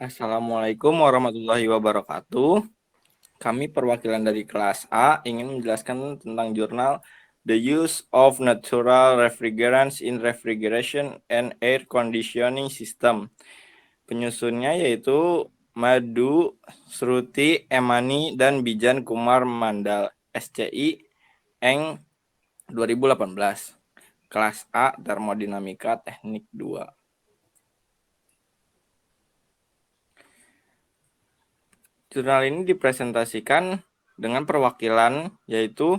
Assalamualaikum warahmatullahi wabarakatuh. Kami perwakilan dari kelas A ingin menjelaskan tentang jurnal The Use of Natural Refrigerants in Refrigeration and Air Conditioning System. Penyusunnya yaitu Madu, Sruti, Emani, dan Bijan Kumar Mandal, SCI, Eng 2018. Kelas A, Termodinamika Teknik 2. Jurnal ini dipresentasikan dengan perwakilan yaitu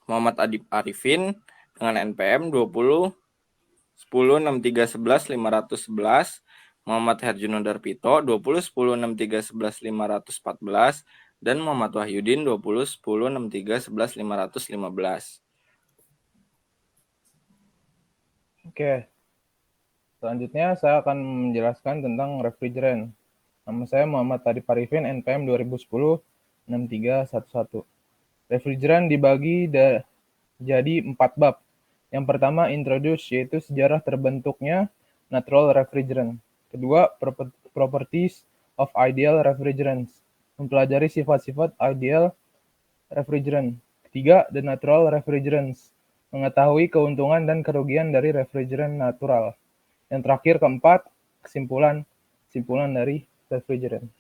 Muhammad Adib Arifin dengan NPM 20 10 63 11 511, Muhammad Herjuno Darpito 20 10 63 11 514, dan Muhammad Wahyudin 20 10 63 11 515. Oke, selanjutnya saya akan menjelaskan tentang refrigeran. Nama saya Muhammad Adib Arifin, NPM 2010 6311. Refrigeran dibagi jadi 4 bab. Yang pertama, introduce, yaitu sejarah terbentuknya natural refrigerant. Kedua, properties of ideal refrigerants, mempelajari sifat-sifat ideal refrigerant. Ketiga, the natural refrigerants, mengetahui keuntungan dan kerugian dari refrigeran natural. Yang terakhir, keempat, kesimpulan dari refrigeran.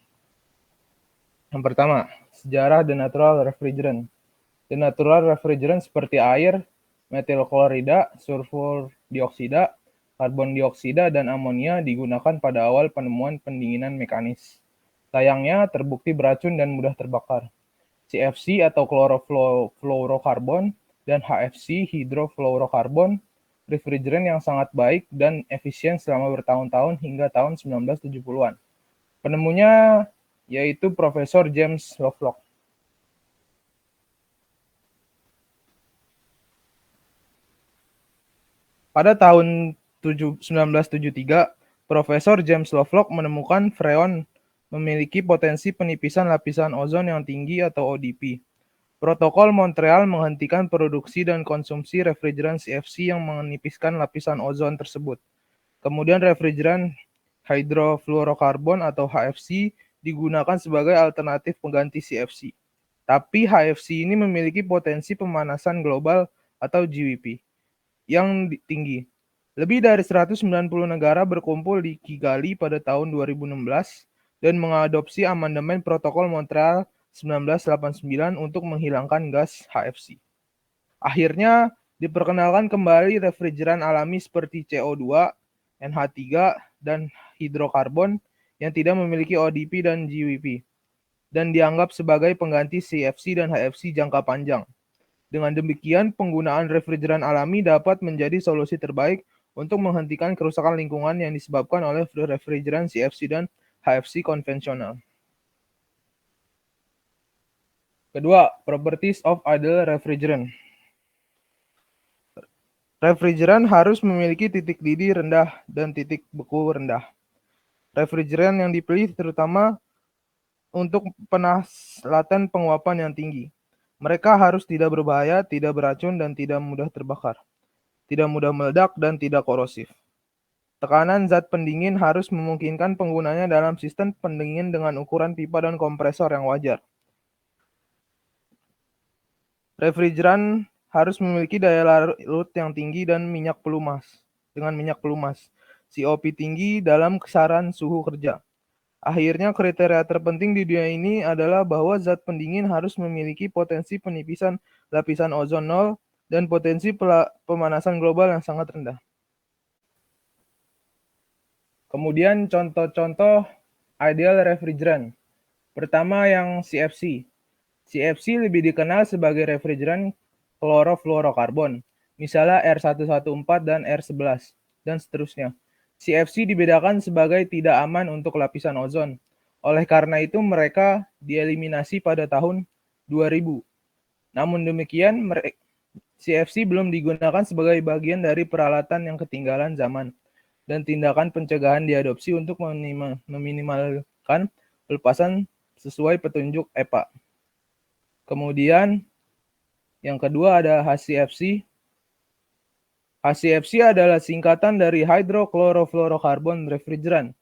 Yang pertama, sejarah the natural refrigerant. The natural refrigerant seperti air, metil klorida, sulfur dioksida, karbon dioksida, dan amonia digunakan pada awal penemuan pendinginan mekanis. Sayangnya, terbukti beracun dan mudah terbakar. CFC atau chlorofluorokarbon dan HFC hidrofluorokarbon, refrigeran yang sangat baik dan efisien selama bertahun-tahun hingga tahun 1970-an. Penemunya yaitu Profesor James Lovelock. Pada tahun 1973, Profesor James Lovelock menemukan freon memiliki potensi penipisan lapisan ozon yang tinggi atau ODP. Protokol Montreal menghentikan produksi dan konsumsi refrigeran CFC yang menipiskan lapisan ozon tersebut. Kemudian refrigeran hydrofluorokarbon atau HFC digunakan sebagai alternatif pengganti CFC. Tapi HFC ini memiliki potensi pemanasan global atau GWP yang tinggi. Lebih dari 190 negara berkumpul di Kigali pada tahun 2016 dan mengadopsi amandemen Protokol Montreal 1989 untuk menghilangkan gas HFC. Akhirnya, diperkenalkan kembali refrigeran alami seperti CO2, NH3, dan hidrokarbon yang tidak memiliki ODP dan GWP, dan dianggap sebagai pengganti CFC dan HFC jangka panjang. Dengan demikian, penggunaan refrigeran alami dapat menjadi solusi terbaik untuk menghentikan kerusakan lingkungan yang disebabkan oleh refrigeran CFC dan HFC konvensional. Kedua, properties of ideal refrigerant. Refrigeran harus memiliki titik didih rendah dan titik beku rendah. Refrigeran yang dipilih terutama untuk penaslatan penguapan yang tinggi. Mereka harus tidak berbahaya, tidak beracun, dan tidak mudah terbakar. Tidak mudah meledak dan tidak korosif. Tekanan zat pendingin harus memungkinkan penggunanya dalam sistem pendingin dengan ukuran pipa dan kompresor yang wajar. Refrigeran harus memiliki daya larut yang tinggi dan minyak pelumas. COP tinggi dalam kisaran suhu kerja. Akhirnya, kriteria terpenting di dunia ini adalah bahwa zat pendingin harus memiliki potensi penipisan lapisan ozon nol dan potensi pemanasan global yang sangat rendah. Kemudian contoh-contoh ideal refrigeran. Pertama yang CFC. CFC lebih dikenal sebagai refrigeran klorofluorokarbon, misalnya R114 dan R11, dan seterusnya. CFC dibedakan sebagai tidak aman untuk lapisan ozon. Oleh karena itu mereka dieliminasi pada tahun 2000. Namun demikian, CFC belum digunakan sebagai bagian dari peralatan yang ketinggalan zaman, dan tindakan pencegahan diadopsi untuk meminimalkan pelepasan sesuai petunjuk EPA. Kemudian yang kedua ada HCFC. HCFC adalah singkatan dari hydrochlorofluorocarbon refrigerant.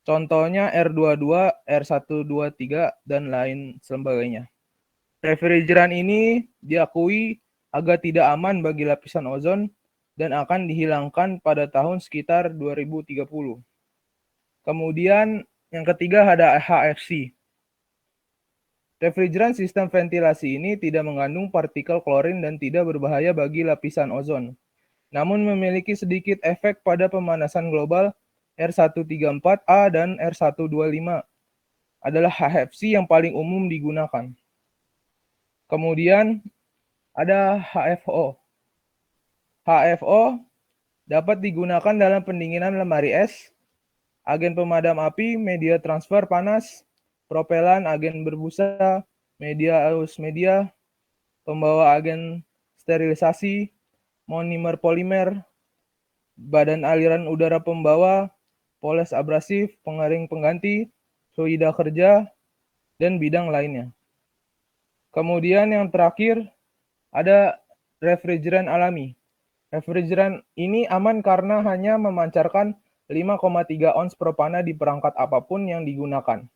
Contohnya R22, R123, dan lain sebagainya. Refrigeran ini diakui agak tidak aman bagi lapisan ozon dan akan dihilangkan pada tahun sekitar 2030. Kemudian yang ketiga ada HFC. Refrigeran sistem ventilasi ini tidak mengandung partikel klorin dan tidak berbahaya bagi lapisan ozon, namun memiliki sedikit efek pada pemanasan global. R134A dan R125 adalah HFC yang paling umum digunakan. Kemudian ada HFO. HFO dapat digunakan dalam pendinginan lemari es, agen pemadam api, media transfer panas, propelan, agen berbusa, media arus media, pembawa agen sterilisasi, monomer polimer, badan aliran udara pembawa, poles abrasif, pengering pengganti, fluida kerja, dan bidang lainnya. Kemudian yang terakhir ada refrigeran alami. Refrigeran ini aman karena hanya memancarkan 5,3 ons propana di perangkat apapun yang digunakan,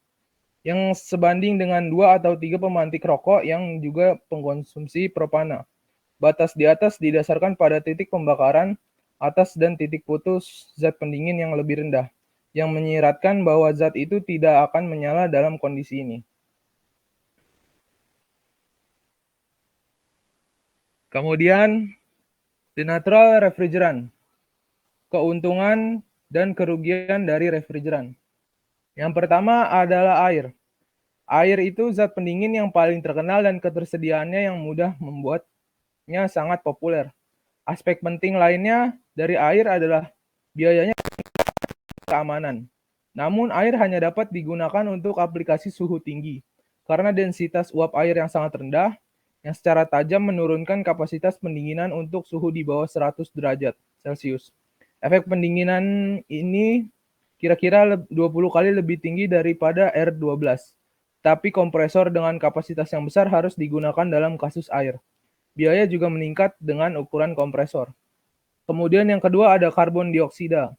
yang sebanding dengan 2 atau 3 pemantik rokok yang juga pengkonsumsi propana. Batas di atas didasarkan pada titik pembakaran atas dan titik putus zat pendingin yang lebih rendah, yang menyiratkan bahwa zat itu tidak akan menyala dalam kondisi ini. Kemudian, denatural refrigeran. Keuntungan dan kerugian dari refrigeran. Yang pertama adalah air. Air itu zat pendingin yang paling terkenal dan ketersediaannya yang mudah membuatnya sangat populer. Aspek penting lainnya dari air adalah biayanya keamanan. Namun air hanya dapat digunakan untuk aplikasi suhu tinggi karena densitas uap air yang sangat rendah yang secara tajam menurunkan kapasitas pendinginan untuk suhu di bawah 100 derajat Celcius. Efek pendinginan ini kira-kira 20 kali lebih tinggi daripada R12. Tapi kompresor dengan kapasitas yang besar harus digunakan dalam kasus air. Biaya juga meningkat dengan ukuran kompresor. Kemudian yang kedua ada karbon dioksida.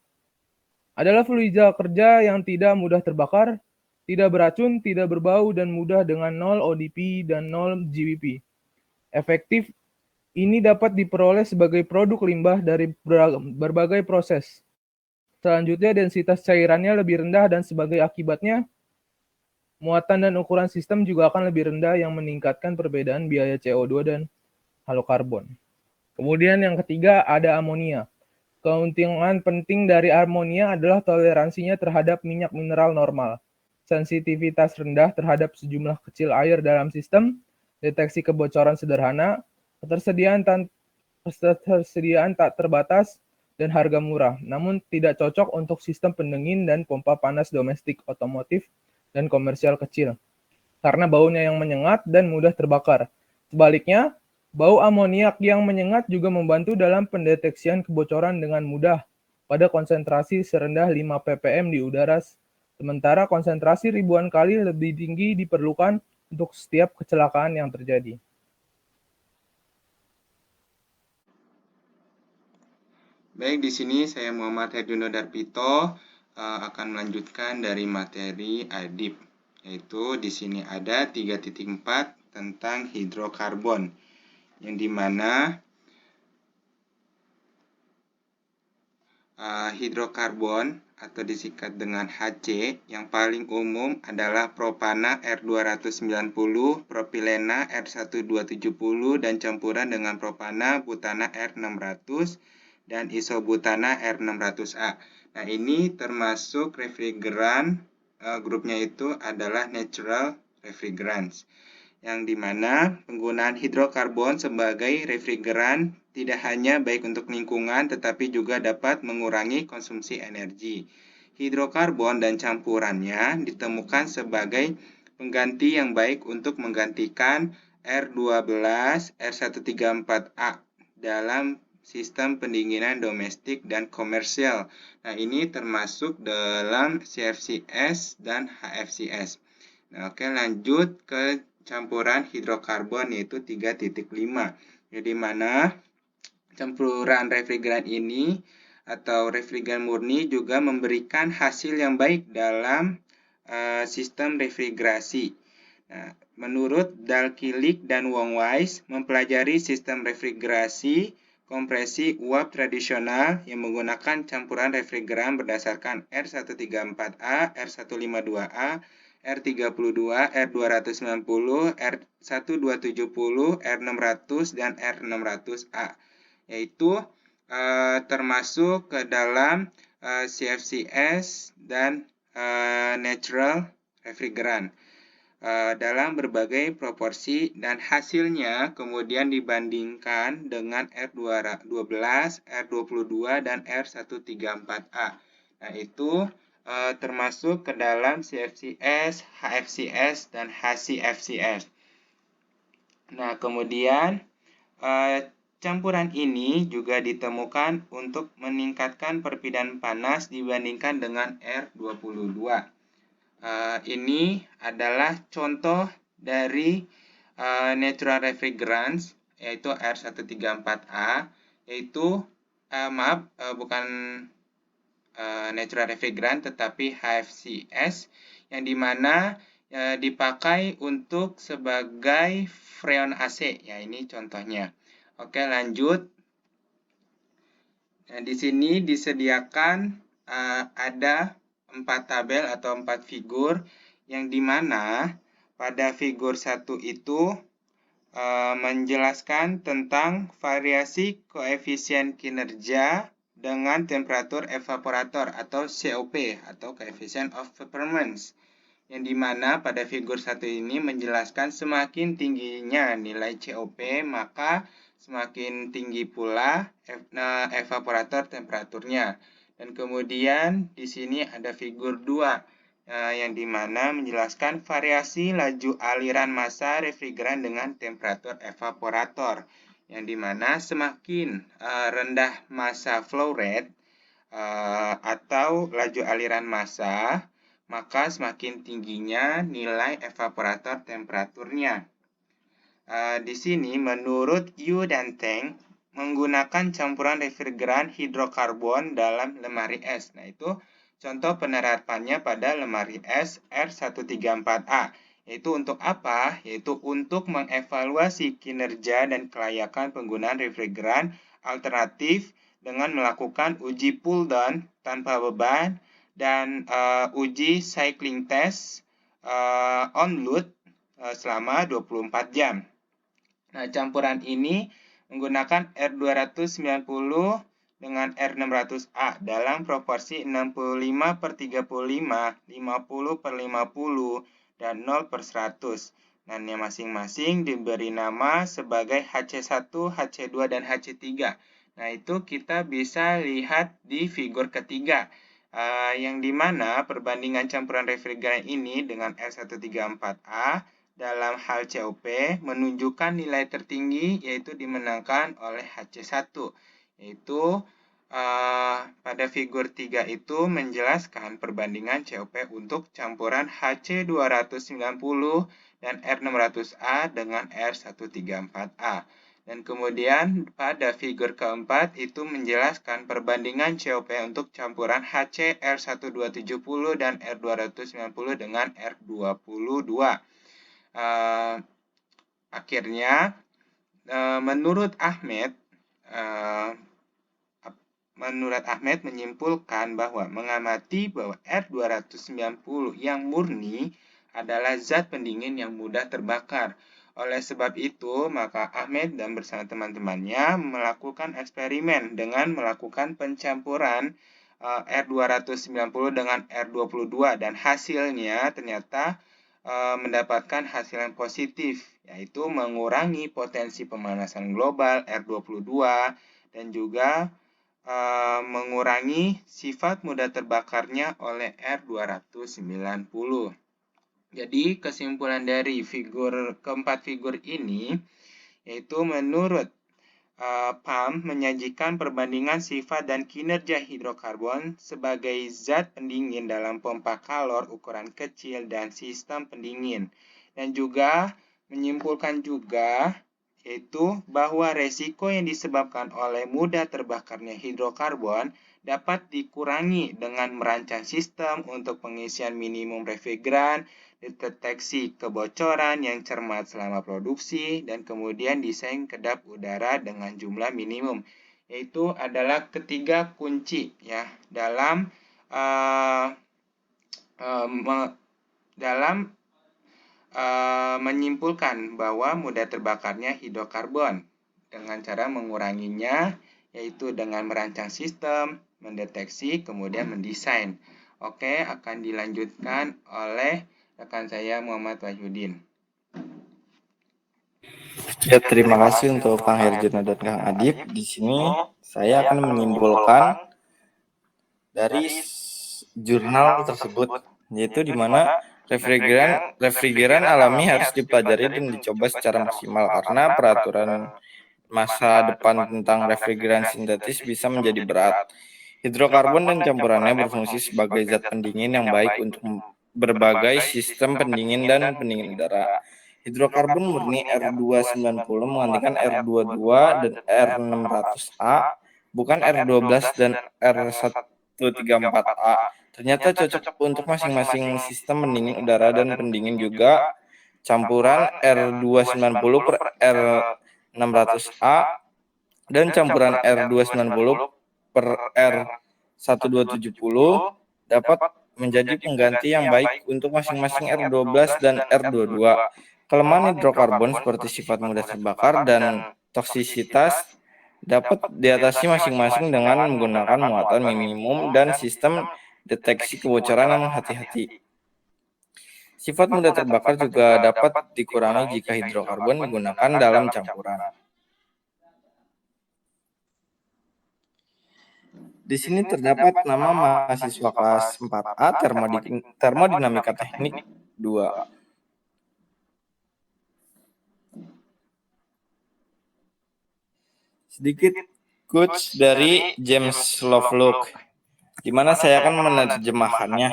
Adalah fluida kerja yang tidak mudah terbakar, tidak beracun, tidak berbau, dan mudah dengan 0 ODP dan 0 GWP. Efektif ini dapat diperoleh sebagai produk limbah dari berbagai proses. Selanjutnya, densitas cairannya lebih rendah dan sebagai akibatnya, muatan dan ukuran sistem juga akan lebih rendah yang meningkatkan perbedaan biaya CO2 dan halokarbon. Kemudian yang ketiga ada amonia. Keuntungan penting dari amonia adalah toleransinya terhadap minyak mineral normal, sensitivitas rendah terhadap sejumlah kecil air dalam sistem, deteksi kebocoran sederhana, ketersediaan tak terbatas, dan harga murah, namun tidak cocok untuk sistem pendingin dan pompa panas domestik, otomotif, dan komersial kecil, karena baunya yang menyengat dan mudah terbakar. Sebaliknya, bau amoniak yang menyengat juga membantu dalam pendeteksian kebocoran dengan mudah pada konsentrasi serendah 5 ppm di udara, sementara konsentrasi ribuan kali lebih tinggi diperlukan untuk setiap kecelakaan yang terjadi. Baik, di sini saya Muhammad Herjuno Darpito akan melanjutkan dari materi ADIP, yaitu di sini ada 3.4 tentang hidrokarbon, yang dimana hidrokarbon atau disingkat dengan HC yang paling umum adalah propana R290, propilena R1270, dan campuran dengan propana, butana R600, dan isobutana R600A. Nah, ini termasuk refrigeran, grupnya itu adalah natural refrigerants, yang dimana penggunaan hidrokarbon sebagai refrigeran tidak hanya baik untuk lingkungan, tetapi juga dapat mengurangi konsumsi energi. Hidrokarbon dan campurannya ditemukan sebagai pengganti yang baik untuk menggantikan R12, R134A dalam sistem pendinginan domestik dan komersial. Nah, ini termasuk dalam CFCS dan HFCS. Nah, oke, lanjut ke campuran hidrokarbon yaitu 3.5. Jadi mana campuran refrigeran ini atau refrigeran murni juga memberikan hasil yang baik dalam sistem refrigerasi. Nah, menurut Dalkilik dan Wong Wise, mempelajari sistem refrigerasi kompresi uap tradisional yang menggunakan campuran refrigeran berdasarkan R134A, R152A, R32, R290, R1270, R600, dan R600A, yaitu termasuk ke dalam CFCS dan natural refrigerant dalam berbagai proporsi, dan hasilnya kemudian dibandingkan dengan R12, R22, dan R134A. Nah, itu termasuk ke dalam CFCS, HFCS, dan HCFCS. Nah, kemudian campuran ini juga ditemukan untuk meningkatkan perpindahan panas dibandingkan dengan R22. Ini adalah contoh dari natural refrigerants, yaitu R134A, yaitu bukan natural refrigerant tetapi HFCS, yang dimana dipakai untuk sebagai freon AC. Ya, ini contohnya. Oke, lanjut. Nah, di sini disediakan ada 4 tabel atau 4 figur, yang dimana pada figur 1 itu menjelaskan tentang variasi koefisien kinerja dengan temperatur evaporator atau COP atau coefficient of performance, yang dimana pada figur 1 ini menjelaskan semakin tingginya nilai COP maka semakin tinggi pula evaporator temperaturnya. Dan kemudian di sini ada figur 2 yang dimana menjelaskan variasi laju aliran massa refrigeran dengan temperatur evaporator, yang dimana semakin rendah massa flow rate atau laju aliran massa, maka semakin tingginya nilai evaporator temperaturnya. Di sini menurut Yu dan Teng menggunakan campuran refrigeran hidrokarbon dalam lemari es. Nah, itu contoh penerapannya pada lemari es R134A. Yaitu untuk apa? Yaitu untuk mengevaluasi kinerja dan kelayakan penggunaan refrigeran alternatif dengan melakukan uji pull down tanpa beban dan uji cycling test on load selama 24 jam. Nah, campuran ini menggunakan R290 dengan R600A dalam proporsi 65/35, 50/50, dan 0/100. Dan yang masing-masing diberi nama sebagai HC1, HC2, dan HC3. Nah, itu kita bisa lihat di figur ketiga, yang dimana perbandingan campuran refrigeran ini dengan R134A dalam hal COP menunjukkan nilai tertinggi, yaitu dimenangkan oleh HC1, yaitu pada figur 3 itu menjelaskan perbandingan COP untuk campuran HC290 dan R600A dengan R134A. Dan kemudian pada figur keempat itu menjelaskan perbandingan COP untuk campuran HC R1270 dan R290 dengan R22. Akhirnya, menurut Ahmed menyimpulkan bahwa mengamati bahwa R290 yang murni adalah zat pendingin yang mudah terbakar. Oleh sebab itu, maka Ahmed dan bersama teman-temannya melakukan eksperimen dengan melakukan pencampuran R290 dengan R22, dan hasilnya ternyata mendapatkan hasil yang positif, yaitu mengurangi potensi pemanasan global R22 dan juga mengurangi sifat mudah terbakarnya oleh R290. Jadi kesimpulan dari keempat figur ini, yaitu menurut PAM menyajikan perbandingan sifat dan kinerja hidrokarbon sebagai zat pendingin dalam pompa kalor ukuran kecil dan sistem pendingin. Dan juga menyimpulkan juga yaitu bahwa resiko yang disebabkan oleh mudah terbakarnya hidrokarbon dapat dikurangi dengan merancang sistem untuk pengisian minimum refrigeran, deteksi kebocoran yang cermat selama produksi, dan kemudian desain kedap udara dengan jumlah minimum. Yaitu adalah ketiga kunci ya dalam menyimpulkan bahwa mudah terbakarnya hidrokarbon dengan cara menguranginya, yaitu dengan merancang sistem, mendeteksi, kemudian mendesain. Oke, akan dilanjutkan oleh rekan saya Muhammad Wahyudin. Ya, terima kasih untuk Kang Herjuna dan Kang Adip. Di sini saya akan menyimpulkan dari jurnal tersebut, yaitu di mana refrigeran alami harus dipelajari dan dicoba secara maksimal karena peraturan masa depan tentang refrigeran sintetis bisa menjadi berat. Hidrokarbon dan campurannya berfungsi sebagai zat pendingin yang baik untuk berbagai sistem pendingin dan pendingin udara. Hidrokarbon murni R290 menggantikan R22 dan R600A, bukan R12 dan R134A. Ternyata cocok untuk masing-masing sistem pendingin udara dan pendingin juga. Campuran R290 per R600A dan campuran R290 per R1270 dapat menjadi pengganti yang baik untuk masing-masing R12 dan R22. Kelemahan hidrokarbon seperti sifat mudah terbakar dan toksisitas dapat diatasi masing-masing dengan menggunakan muatan minimum dan sistem deteksi kebocoran yang hati-hati. Sifat mudah terbakar juga dapat dikurangi jika hidrokarbon digunakan dalam campuran. Di sini terdapat nama mahasiswa kelas 4A Termodinamika Teknik 2. Sedikit quotes dari James Lovelock, di mana saya akan menerjemahkannya,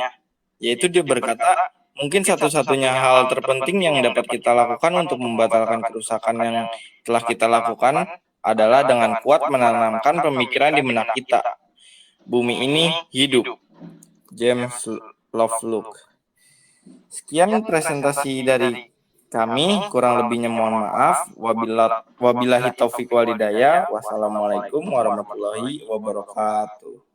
yaitu dia berkata, mungkin satu-satunya hal terpenting yang dapat kita lakukan untuk membatalkan kerusakan yang telah kita lakukan adalah dengan kuat menanamkan pemikiran di benak kita. Bumi ini hidup. James Lovelock. Sekian presentasi dari kami, kurang lebihnya mohon maaf. Wabillahi taufik walhidayah. Wassalamualaikum warahmatullahi wabarakatuh.